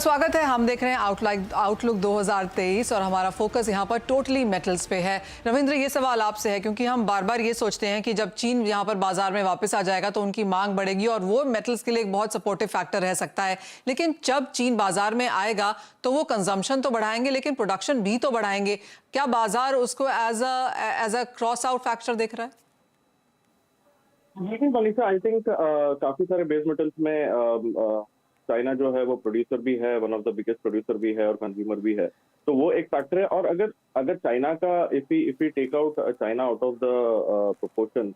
स्वागत है। हम देख रहे हैं आउटलुक 2023 और हमारा फोकस यहाँ पर टोटली मेटल्स पे है। रविंद्र, ये सवाल आपसे है क्योंकि हम बार बार ये सोचते हैं कि जब चीन यहाँ पर बाजार में वापस आ जाएगा तो उनकी मांग बढ़ेगी और वो मेटल्स के लिए एक बहुत सपोर्टिव फैक्टर रह सकता है। लेकिन जब चीन बाजार में आएगा तो वो कंजम्पशन तो बढ़ाएंगे लेकिन प्रोडक्शन भी तो बढ़ाएंगे। क्या बाजार उसको as a cross out factor देख रहा है? लेकिन मनीषा, आई थिंक काफी सारे बेस मेटल्स में चाइना जो है वो प्रोड्यूसर भी है, one of the biggest producer भी है और कंज्यूमर भी है। तो वो एक फैक्टर है। और अगर अगर चाइना का if we take out China out of the proportion,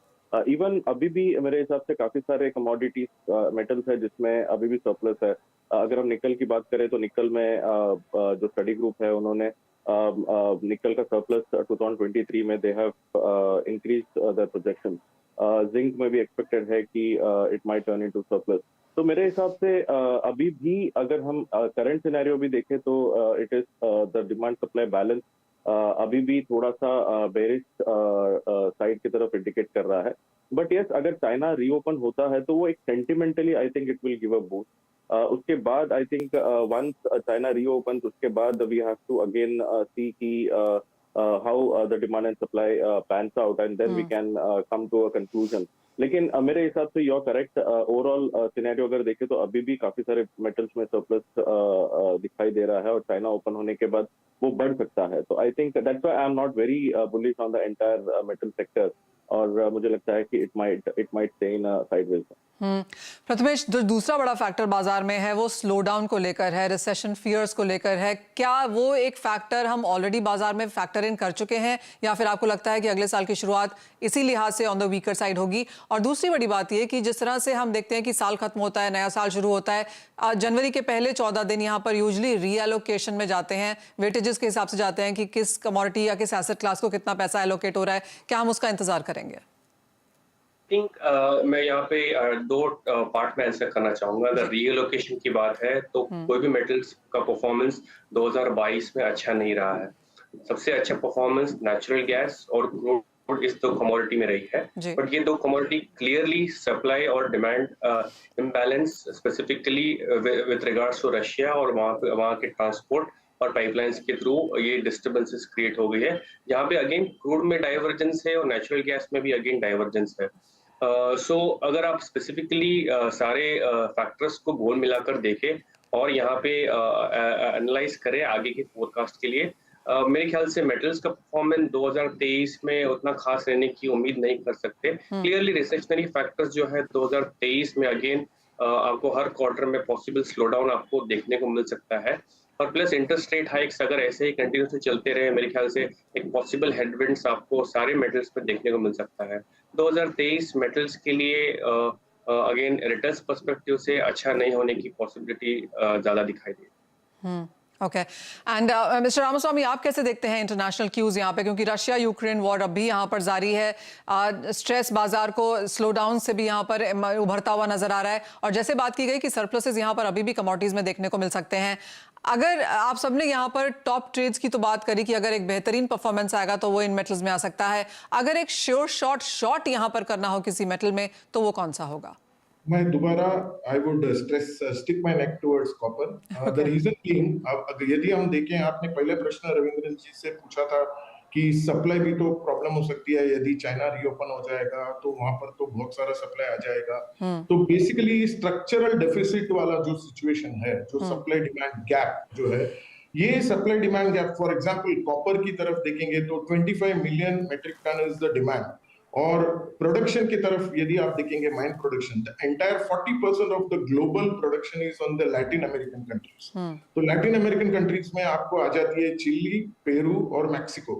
even अभी भी मेरे हिसाब से काफी सारे कमोडिटीज मेटल्स है जिसमें अभी भी सरप्लस है। अगर हम निकल की बात करें तो निकल में जो स्टडी ग्रुप है उन्होंने निकल का सरप्लस 2023 में they have increase the projection. Zinc में भी एक्सपेक्टेड है कि it might turn into surplus. तो मेरे हिसाब से अभी भी अगर हम करंट सिनेरियो भी देखें तो it is the demand supply balance अभी भी थोड़ा सा बेरिश साइड की तरफ इंडिकेट कर रहा है। बट यस, अगर चाइना रीओपन होता है तो वो एक sentimentally I think it will give a boost. उसके बाद I think once China reopen उसके बाद we have to again see की how the demand and supply pans out, and then we can come to a conclusion. लेकिन मेरे हिसाब से you are correct. Overall scenario अगर देखें तो अभी भी काफी सारे मेटल्स में सरप्लस दिखाई दे रहा है और चाइना ओपन होने के बाद वो बढ़ सकता है। तो I think that's why I am not very bullish on the entire metal sector और मुझे लगता है कि it might stay in sideways. Prathamesh, जो दूसरा बड़ा फैक्टर बाजार में है वो स्लो डाउन को लेकर है, रिसेशन फियर्स को लेकर है। क्या वो एक फैक्टर हम ऑलरेडी बाजार में फैक्टर इन कर चुके हैं या फिर आपको लगता है कि अगले साल की शुरुआत इसी लिहाज से ऑन द वीकर साइड होगी? और दूसरी बड़ी बात ये कि जिस तरह से हम देखते हैं कि साल खत्म होता है, नया साल शुरू होता है, जनवरी के पहले 14 दिन यहाँ पर यूजली रीएलोकेशन में जाते हैं, वेटेजेस के हिसाब से जाते हैं कि किस कमोडिटी या किस एसेट क्लास को कितना पैसा एलोकेट हो रहा है। क्या हम उसका इंतजार करेंगे? थिंक मैं यहाँ पे दो पार्ट में आंसर करना चाहूंगा। अगर रीएलोकेशन की बात है तो कोई भी मेटल्स का परफॉर्मेंस 2022 में अच्छा नहीं रहा है। सबसे अच्छा परफॉर्मेंस नेचुरल गैस और क्रूड इस दो कमोडिटी में रही है। बट ये दो कमोडिटी क्लियरली सप्लाई और demand imbalance, specifically with regards to Russia और वहाँ के ट्रांसपोर्ट और पाइपलाइंस के थ्रू ये डिस्टर्बेंसेस क्रिएट हो गई है, जहाँ पे अगेन क्रूड में डाइवर्जेंस है और नेचुरल गैस में भी अगेन डाइवर्जेंस है। सो अगर आप स्पेसिफिकली सारे फैक्टर्स को गोल मिलाकर देखें और यहाँ पे एनालाइज करें आगे के फोरकास्ट के लिए, मेरे ख्याल से मेटल्स का परफॉर्मेंस 2023 में उतना खास रहने की उम्मीद नहीं कर सकते। क्लियरली रिसेशनरी फैक्टर्स जो है 2023 में अगेन आपको हर क्वार्टर में पॉसिबल स्लो डाउन आपको देखने को मिल सकता है। और प्लस इंटरेस्ट रेट हाइक्स अगर ऐसे ही कंटिन्यूसली चलते रहे, मेरे ख्याल से एक पॉसिबल हेडविंड्स आपको सारे मेटल्स पे देखने को मिल सकता है। 2023 मेटल्स के लिए अगेन रिटर्न्स पर्सपेक्टिव से अच्छा नहीं होने की पॉसिबिलिटी ज्यादा दिखाई दे रही है। ओके, एंड मिस्टर रामास्वामी, आप कैसे देखते हैं इंटरनेशनल क्यूज यहाँ पे, क्योंकि रशिया यूक्रेन वॉर अब भी यहाँ पर जारी है, स्ट्रेस बाजार को स्लो डाउन से भी यहाँ पर उभरता हुआ नजर आ रहा है और जैसे बात की गई कि सरप्लसेस यहाँ पर अभी भी कमोडिटीज में देखने को मिल सकते हैं। अगर आप सबने यहाँ पर टॉप ट्रेड्स की तो बात करी कि अगर एक बेहतरीन परफॉर्मेंस आएगा तो वो इन मेटल्स में आ सकता है, अगर एक श्योर शॉट यहाँ पर करना हो किसी मेटल में तो वो कौन सा होगा? मैं दोबारा I would stick my neck towards copper. The reason being, अब यदि हम देखें, आपने पहले प्रश्न रविंद्रन जी से पूछा था कि सप्लाई भी तो प्रॉब्लम हो सकती है, यदि चाइना रीओपन हो जाएगा तो वहां पर तो बहुत सारा सप्लाई आ जाएगा। तो बेसिकली स्ट्रक्चरल डेफिसिट वाला जो सिचुएशन है, जो सप्लाई डिमांड गैप जो है, ये supply demand gap, for example copper की तरफ देखेंगे तो 25 million metric ton is the demand, और प्रोडक्शन की तरफ यदि आप देखेंगे, mine production, the entire 40% of the global production is on the Latin American countries. तो लैटिन अमेरिकन कंट्रीज में आपको आ जाती है चिली, पेरू और मैक्सिको।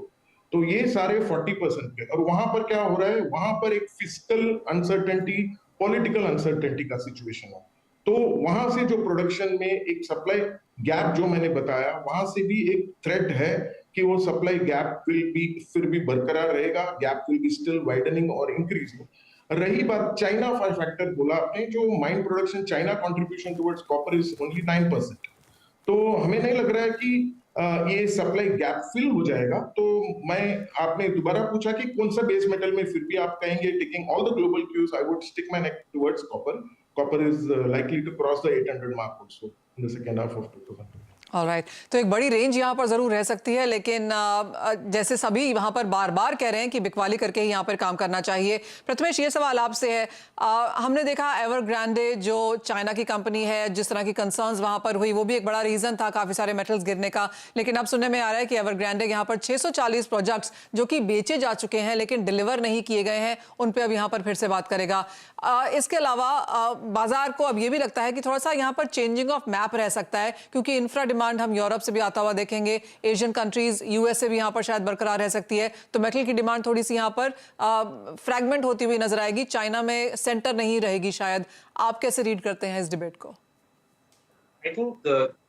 तो ये सारे 40% पे, और वहां पर क्या हो रहा है, वहां पर एक फिस्कल अनसर्टेनिटी, पॉलिटिकल अनसर्टेनिटी का सिचुएशन है। तो वहां से जो प्रोडक्शन में एक सप्लाई गैप जो मैंने बताया, वहां से भी एक थ्रेट है कि वो सप्लाई गैप विल बी फिर भी बरकरार रहेगा, gap will be still widening और इंक्रीजिंग। रही बात चाइना फैक्टर बोला आपने, जो mine production China contribution towards copper is only 9%। तो हमें नहीं लग रहा है कि ये सप्लाई गैप फिल हो जाएगा। तो आपने दोबारा पूछा कि कौन सा बेस मेटल में फिर भी आप कहेंगे taking all the global cues, I would stick my neck towards copper. Copper is likely to cross the 800 mark also. in the second half of 2020. Alright, तो एक बड़ी रेंज यहाँ पर जरूर रह सकती है, लेकिन जैसे सभी वहाँ पर बार बार कह रहे हैं कि बिकवाली करके ही यहाँ पर काम करना चाहिए। प्रथमेश, ये सवाल आपसे है, हमने देखा एवरग्रांडे जो चाइना की कंपनी है, जिस तरह की कंसर्न्स वहाँ पर हुई वो भी एक बड़ा रीजन था काफी सारे मेटल्स गिरने का, लेकिन अब सुनने में आ रहा है कि एवरग्रांडे यहाँ पर 640 प्रोजेक्ट्स जो कि बेचे जा चुके हैं लेकिन डिलीवर नहीं किए गए हैं, उन पर अब यहाँ पर फिर से बात करेगा। इसके अलावा बाजार को अब ये भी लगता है कि थोड़ा सा यहाँ पर चेंजिंग ऑफ मैप रह सकता है, क्योंकि इंफ्रा डिमांड हम यूरोप से भी आता हुआ देखेंगे, एशियन कंट्रीज, यूएस से भी यहाँ पर शायद बरकरार रह सकती है, तो मेटल की डिमांड थोड़ी सी यहाँ पर फ्रैगमेंट होती हुई नजर आएगी, चाइना में सेंटर नहीं रहेगी शायद। आप कैसे रीड करते हैं इस डिबेट को? आई थिंक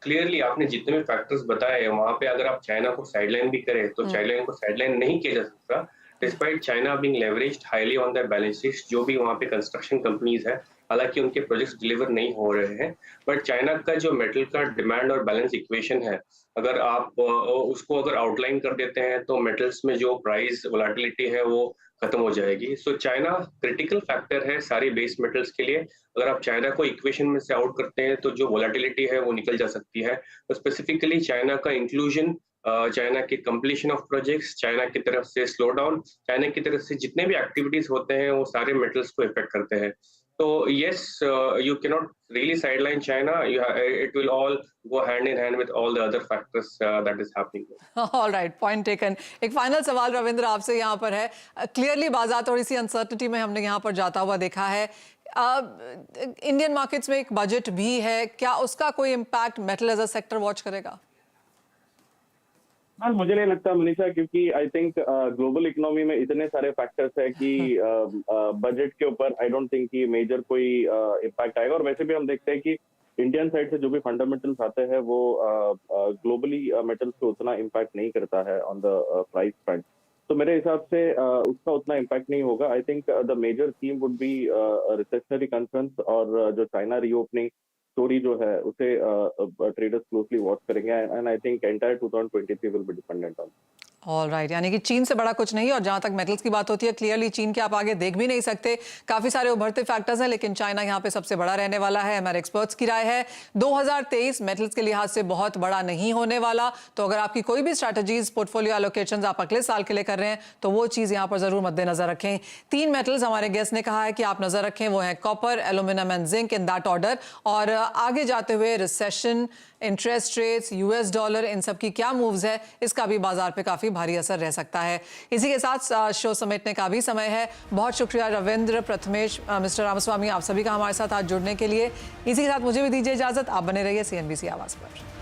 क्लियरली आपने जितने भी फैक्टर्स बताए वहां पे अगर आप चाइना को साइडलाइन भी करें तो चाइना को साइडलाइन नहीं किया जा सकता, despite China being leveraged highly on their balance sheets. जो भी वहां पे कंस्ट्रक्शन कंपनीज है, हालांकि उनके प्रोजेक्ट्स डिलीवर नहीं हो रहे हैं, बट चाइना का जो मेटल का डिमांड और बैलेंस इक्वेशन है, अगर आप उसको अगर आउटलाइन कर देते हैं तो मेटल्स में जो प्राइस वोलेटिलिटी है वो खत्म हो जाएगी। सो चाइना क्रिटिकल फैक्टर है सारी बेस मेटल्स के लिए। अगर आप चाइना को इक्वेशन में से आउट करते हैं तो जो वोलेटिलिटी है वो निकल जा सकती है। तो स्पेसिफिकली चाइना का इंक्लूजन, चाइना के कंप्लीशन ऑफ प्रोजेक्ट्स, चाइना की तरफ से स्लो डाउन, चाइना की तरफ से जितने भी एक्टिविटीज होते हैं वो सारे मेटल्स को इफेक्ट करते हैं। तो yes, you cannot really sideline China. It will all go hand in hand with all the other factors that is happening. All right, point taken. एक फाइनल सवाल रविंद्र आपसे यहाँ पर है। क्लियरली बाजार थोड़ी सी अनसर्टिनिटी में हमने यहाँ पर जाता हुआ देखा है। इंडियन मार्केट्स में एक बजट भी है, क्या उसका कोई impact metal as a sector watch करेगा? हाँ, मुझे नहीं लगता मनीषा, क्योंकि आई थिंक ग्लोबल इकोनॉमी में इतने सारे फैक्टर्स है कि बजट के ऊपर आई डोंट थिंक कि मेजर कोई इम्पैक्ट आएगा। और वैसे भी हम देखते हैं कि इंडियन साइड से जो भी फंडामेंटल्स आते हैं वो ग्लोबली मेटल्स को उतना इम्पैक्ट नहीं करता है ऑन द प्राइस फ्रंट। तो मेरे हिसाब से उसका उतना इम्पैक्ट नहीं होगा। I think the major theme would be recessionary concerns, और जो चाइना रीओपनिंग स्टोरी जो है उसे ट्रेडर्स क्लोजली वॉच करेंगे, and I think entire 2023 will be dependent on. Alright, यानी कि चीन से बड़ा कुछ नहीं है। और जहां तक मेटल्स की बात होती है, क्लियरली चीन के आप आगे देख भी नहीं सकते, काफी सारे उभरते फैक्टर्स हैं, लेकिन चाइना यहां पे सबसे बड़ा रहने वाला है। हमारे एक्सपर्ट्स की राय है 2023 मेटल्स के लिहाज से बहुत बड़ा नहीं होने वाला। तो अगर आपकी कोई भी स्ट्रैटेजीज, पोर्टफोलियो एलोकेशंस आप अगले साल के लिए कर रहे हैं तो वो चीज यहां पर जरूर मद्देनजर रखें। 3 मेटल्स हमारे गेस्ट ने कहा है कि आप नजर रखें, वो है copper, aluminium and zinc, in that order. और आगे जाते हुए recession, interest rates, US dollar, इन सब की क्या मूव्स है, इसका भी बाजार पे काफी भारी असर रह सकता है। इसी के साथ शो समेटने का भी समय है। बहुत शुक्रिया रविंद्र, प्रथमेश, मिस्टर रामास्वामी, आप सभी का हमारे साथ आज जुड़ने के लिए। इसी के साथ मुझे भी दीजिए इजाजत। आप बने रहिए CNBC आवाज पर।